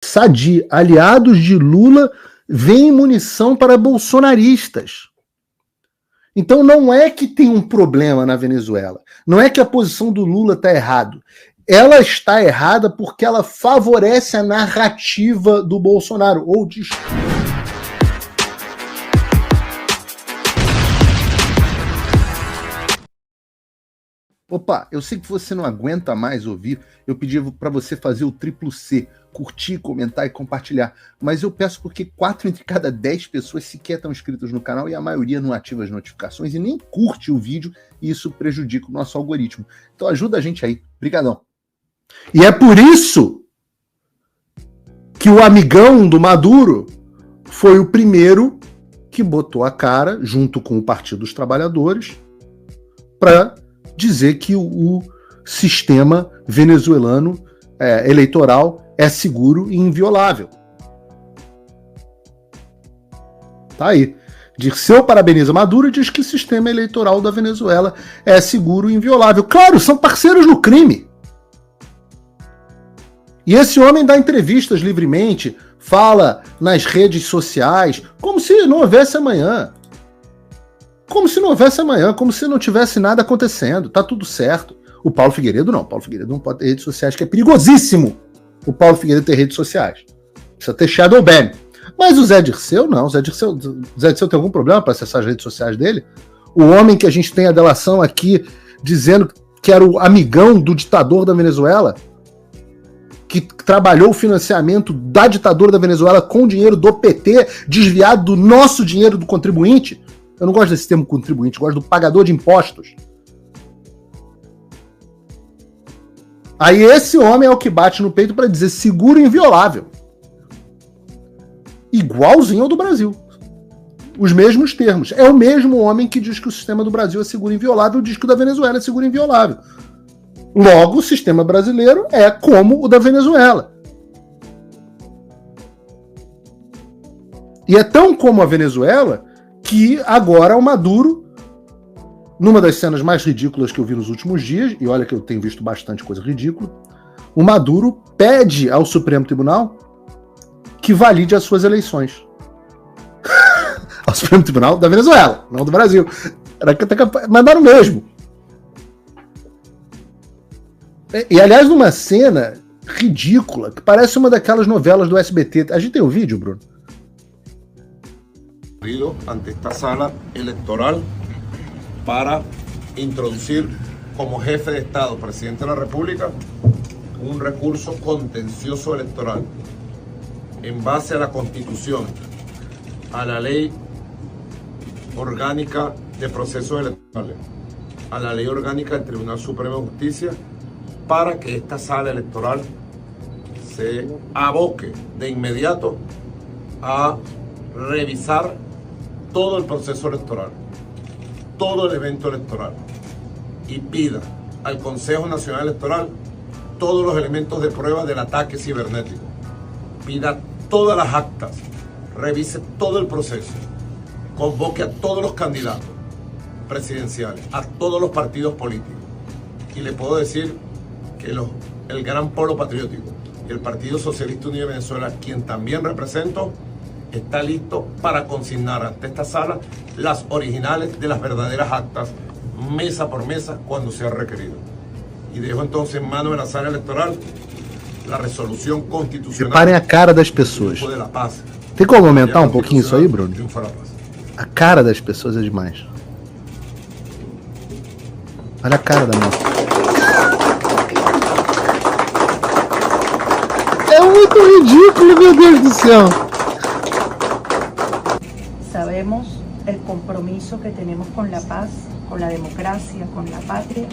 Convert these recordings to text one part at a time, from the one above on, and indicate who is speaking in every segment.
Speaker 1: Sadi, aliados de Lula veem munição para bolsonaristas. Então não é que tem um problema na Venezuela. Não é que a posição do Lula está errada. Ela está errada porque ela favorece a narrativa do Bolsonaro. Ou diz... Opa, eu sei que você não aguenta mais ouvir. Eu pedi para você fazer o triplo C, curtir, comentar e compartilhar. Mas eu peço porque 4 entre cada 10 pessoas sequer estão inscritas no canal e a maioria não ativa as notificações e nem curte o vídeo, e isso prejudica o nosso algoritmo. Então ajuda a gente aí. Brigadão. E é por isso que o amigão do Maduro foi o primeiro que botou a cara, junto com o Partido dos Trabalhadores, para dizer que o sistema venezuelano eleitoral é seguro e inviolável. Tá aí. Dirceu parabeniza Maduro e diz que o sistema eleitoral da Venezuela é seguro e inviolável. Claro, são parceiros no crime. E esse homem dá entrevistas livremente, fala nas redes sociais, como se não houvesse amanhã. Como se não houvesse amanhã, como se não tivesse nada acontecendo, tá tudo certo. O Paulo Figueiredo não. O Paulo Figueiredo não pode ter redes sociais, que é perigosíssimo o Paulo Figueiredo ter redes sociais. Precisa ter shadow ban. Mas o Zé Dirceu não. O Zé Dirceu tem algum problema para acessar as redes sociais dele? O homem que a gente tem a delação aqui dizendo que era o amigão do ditador da Venezuela, que trabalhou o financiamento da ditadura da Venezuela com dinheiro do PT, desviado do nosso dinheiro do contribuinte. Eu não gosto desse termo contribuinte, eu gosto do pagador de impostos. Aí esse homem é o que bate no peito para dizer seguro e inviolável. Igualzinho ao do Brasil. Os mesmos termos. É o mesmo homem que diz que o sistema do Brasil é seguro e inviolável, diz que o da Venezuela é seguro e inviolável. Logo, o sistema brasileiro é como o da Venezuela. E é tão como a Venezuela que agora o Maduro, numa das cenas mais ridículas que eu vi nos últimos dias, e olha que eu tenho visto bastante coisa ridícula, o Maduro pede ao Supremo Tribunal que valide as suas eleições. Ao Supremo Tribunal da Venezuela, não do Brasil. Mandaram mesmo. E aliás, numa cena ridícula, que parece uma daquelas novelas do SBT. A gente tem o vídeo, Bruno?
Speaker 2: Ante esta sala electoral para introducir como jefe de Estado, presidente de la República, un recurso contencioso electoral en base a la Constitución, a la Ley Orgánica de Procesos Electorales, a la Ley Orgánica del Tribunal Supremo de Justicia, para que esta sala electoral se aboque de inmediato a revisar todo el proceso electoral, todo el evento electoral, y pida al Consejo Nacional Electoral todos los elementos de prueba del ataque cibernético, pida todas las actas, revise todo el proceso, convoque a todos los candidatos presidenciales, a todos los partidos políticos, y le puedo decir que el Gran Polo Patriótico y el Partido Socialista Unido de Venezuela, quien también represento, está listo para consignar ante esta sala las originales de las verdaderas actas, mesa por mesa, cuando sea requerido. Y dejo entonces en manos de la sala electoral la resolución constitucional.
Speaker 1: Reparem a cara das pessoas. Tem como aumentar um pouquinho isso aí, Bruno? A cara das pessoas é demais. Olha a cara da moça. É muito ridículo, meu Deus do céu.
Speaker 3: Sabemos el compromiso que tenemos con la paz, con la democracia, con la patria,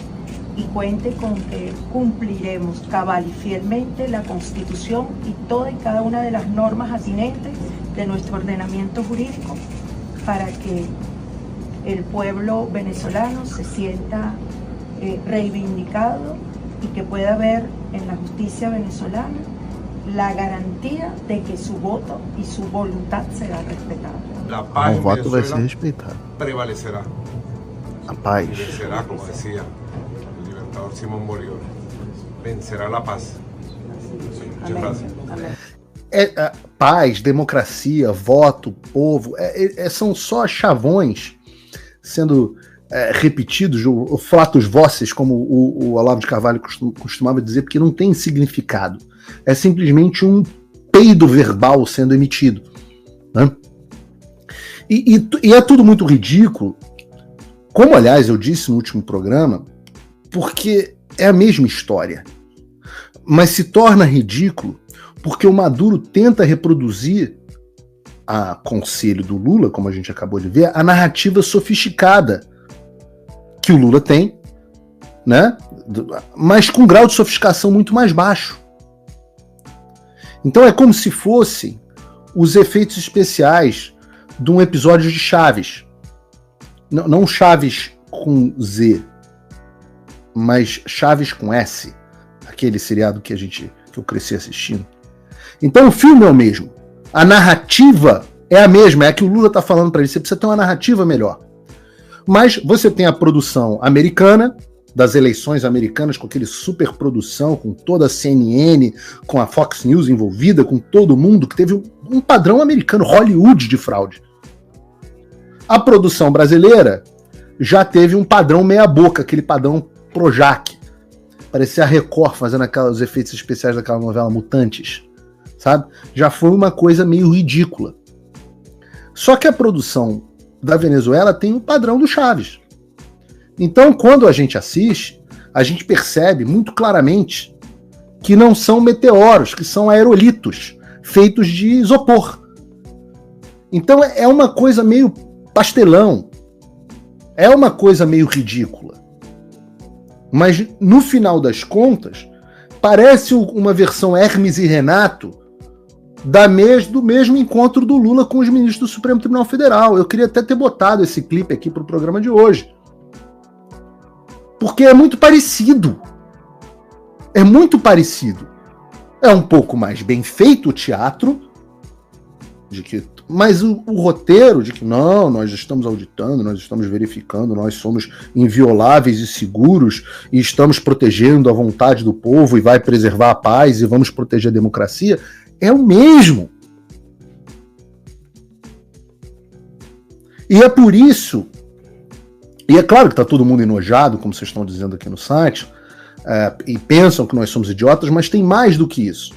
Speaker 3: y cuente con que cumpliremos cabal y fielmente la Constitución y toda y cada una de las normas atinentes de nuestro ordenamiento jurídico para que el pueblo venezolano se sienta reivindicado y que pueda ver en la justicia venezolana la garantía de que su voto y su voluntad será respetada.
Speaker 2: La paz
Speaker 1: o voto vai ser respeitado.
Speaker 2: Prevalecerá.
Speaker 1: A paz.
Speaker 2: Vencerá, como decía el libertador Simón Bolívar. Vencerá la paz. Muchas gracias.
Speaker 1: Paz, democracia, voto, povo, são só chavões sendo repetidos, ou flatus voces, como o Olavo de Carvalho costumava dizer, porque não tem significado. É simplesmente um peido verbal sendo emitido. Né? E é tudo muito ridículo, como, aliás, eu disse no último programa, porque é a mesma história. Mas se torna ridículo porque o Maduro tenta reproduzir, a conselho do Lula, como a gente acabou de ver, a narrativa sofisticada que o Lula tem, né? Mas com um grau de sofisticação muito mais baixo. Então é como se fossem os efeitos especiais de um episódio de Chaves. Não Chaves com Z, mas Chaves com S. Aquele seriado que eu cresci assistindo. Então o filme é o mesmo. A narrativa é a mesma, é a que o Lula está falando para ele. Você precisa ter uma narrativa melhor. Mas você tem a produção americana, das eleições americanas, com aquele super produção, com toda a CNN, com a Fox News envolvida, com todo mundo, que teve um padrão americano, Hollywood de fraude. A produção brasileira já teve um padrão meia-boca, aquele padrão Projac. Parecia a Record fazendo os efeitos especiais daquela novela Mutantes, sabe? Já foi uma coisa meio ridícula. Só que a produção da Venezuela tem o padrão do Chaves. Então, quando a gente assiste, a gente percebe muito claramente que não são meteoros, que são aerolitos, feitos de isopor. Então é uma coisa meio pastelão, é uma coisa meio ridícula. Mas, no final das contas, parece uma versão Hermes e Renato do mesmo encontro do Lula com os ministros do Supremo Tribunal Federal. Eu queria até ter botado esse clipe aqui para o programa de hoje. Porque é muito parecido. É muito parecido. É um pouco mais bem feito o teatro, mas o roteiro de que não, nós estamos auditando, nós estamos verificando, nós somos invioláveis e seguros e estamos protegendo a vontade do povo e vai preservar a paz e vamos proteger a democracia, é o mesmo. E é por isso, e é claro que está todo mundo enojado, como vocês estão dizendo aqui no site, e pensam que nós somos idiotas, mas tem mais do que isso.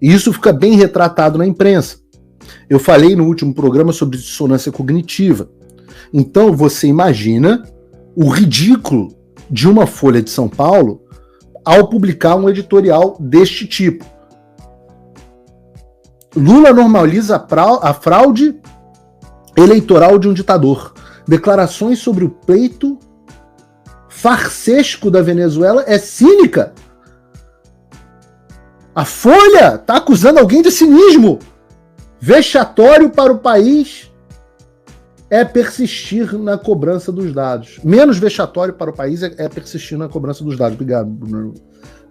Speaker 1: E isso fica bem retratado na imprensa. Eu falei no último programa sobre dissonância cognitiva. Então você imagina o ridículo de uma Folha de São Paulo ao publicar um editorial deste tipo. Lula normaliza a fraude eleitoral de um ditador. Declarações sobre o pleito farsesco da Venezuela é cínica. A Folha está acusando alguém de cinismo. Vexatório para o país é persistir na cobrança dos dados. Menos vexatório para o país é persistir na cobrança dos dados. Obrigado.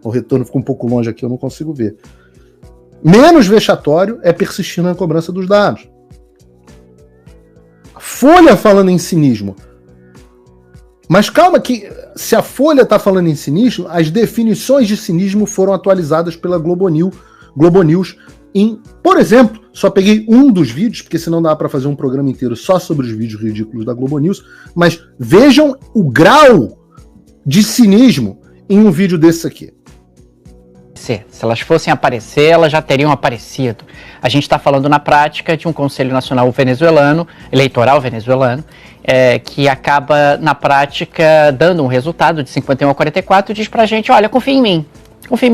Speaker 1: O retorno ficou um pouco longe aqui, eu não consigo ver. Menos vexatório é persistir na cobrança dos dados. Folha falando em cinismo. Mas calma que, se a Folha está falando em cinismo, as definições de cinismo foram atualizadas pela Globo News por exemplo, só peguei um dos vídeos, porque senão dá para fazer um programa inteiro só sobre os vídeos ridículos da Globo News, mas vejam o grau de cinismo em um vídeo desse aqui.
Speaker 4: Se elas fossem aparecer, elas já teriam aparecido. A gente está falando na prática de um Conselho Nacional Venezuelano, eleitoral venezuelano, que acaba na prática dando um resultado de 51 a 44 e diz pra gente, olha, confia em mim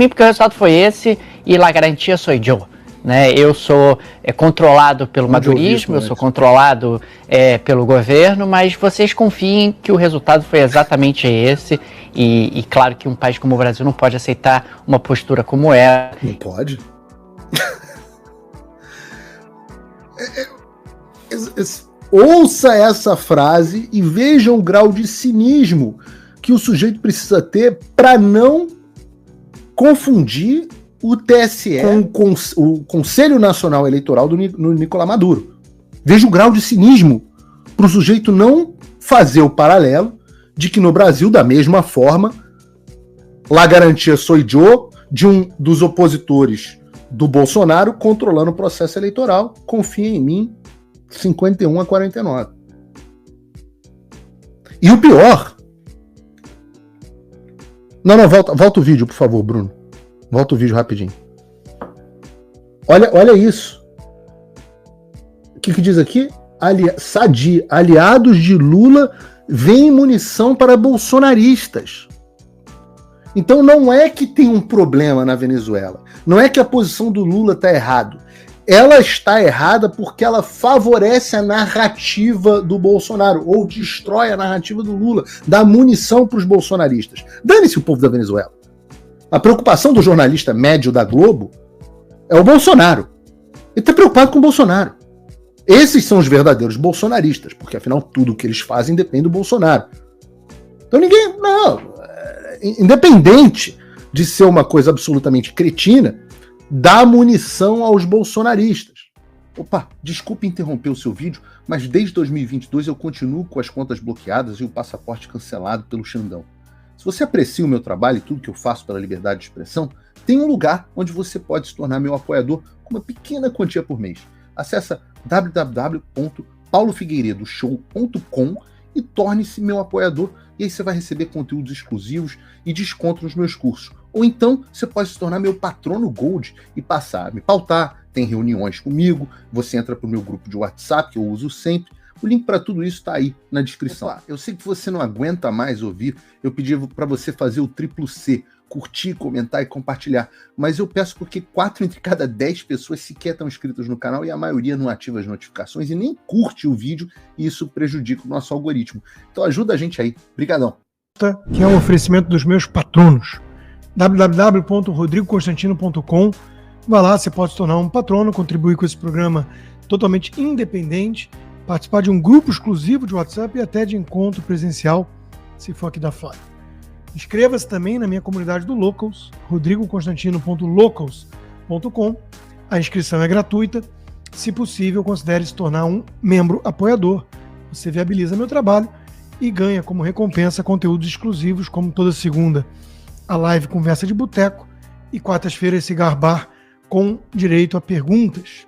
Speaker 4: porque o resultado foi esse e la garantia sou eu. Né? Eu sou controlado pelo madurismo, eu sou controlado pelo governo, mas vocês confiem que o resultado foi exatamente esse. E claro que um país como o Brasil não pode aceitar uma postura como essa.
Speaker 1: Não pode? Ouça essa frase e veja o grau de cinismo que o sujeito precisa ter para não confundir o TSE com o Conselho Nacional Eleitoral do Nicolás Maduro. Veja o grau de cinismo para o sujeito não fazer o paralelo de que no Brasil, da mesma forma, la garantia sou eu, de um dos opositores do Bolsonaro controlando o processo eleitoral. Confia em mim, 51-49. E o pior... Não, volta o vídeo, por favor, Bruno. Volta o vídeo rapidinho. Olha isso. O que diz aqui? Sadi, aliados de Lula veem munição para bolsonaristas. Então não é que tem um problema na Venezuela. Não é que a posição do Lula está errada. Ela está errada porque ela favorece a narrativa do Bolsonaro, ou destrói a narrativa do Lula, dá munição para os bolsonaristas. Dane-se o povo da Venezuela. A preocupação do jornalista médio da Globo é o Bolsonaro. Ele está preocupado com o Bolsonaro. Esses são os verdadeiros bolsonaristas, porque afinal tudo que eles fazem depende do Bolsonaro. Então ninguém... Não, independente de ser uma coisa absolutamente cretina, dá munição aos bolsonaristas. Opa, desculpe interromper o seu vídeo, mas desde 2022 eu continuo com as contas bloqueadas e o passaporte cancelado pelo Xandão. Se você aprecia o meu trabalho e tudo que eu faço pela liberdade de expressão, tem um lugar onde você pode se tornar meu apoiador com uma pequena quantia por mês. Acesse www.paulofigueiredoshow.com e torne-se meu apoiador, e aí você vai receber conteúdos exclusivos e desconto nos meus cursos. Ou então você pode se tornar meu patrono Gold e passar a me pautar, tem reuniões comigo, você entra para o meu grupo de WhatsApp, que eu uso sempre. O link para tudo isso está aí na descrição. Opa, eu sei que você não aguenta mais ouvir, eu pedi para você fazer o triplo C, curtir, comentar e compartilhar, mas eu peço porque 4 entre cada 10 pessoas sequer estão inscritas no canal e a maioria não ativa as notificações e nem curte o vídeo, e isso prejudica o nosso algoritmo. Então ajuda a gente aí. Brigadão.
Speaker 5: Que é um oferecimento dos meus patronos. www.rodrigoconstantino.com. Vai lá, você pode se tornar um patrono, contribuir com esse programa totalmente independente, participar de um grupo exclusivo de WhatsApp e até de encontro presencial, se for aqui da fora. Inscreva-se também na minha comunidade do Locals, rodrigoconstantino.locals.com. A inscrição é gratuita. Se possível, considere se tornar um membro apoiador. Você viabiliza meu trabalho e ganha como recompensa conteúdos exclusivos, como toda segunda a live Conversa de Boteco e quartas-feiras Cigar Bar com direito a perguntas.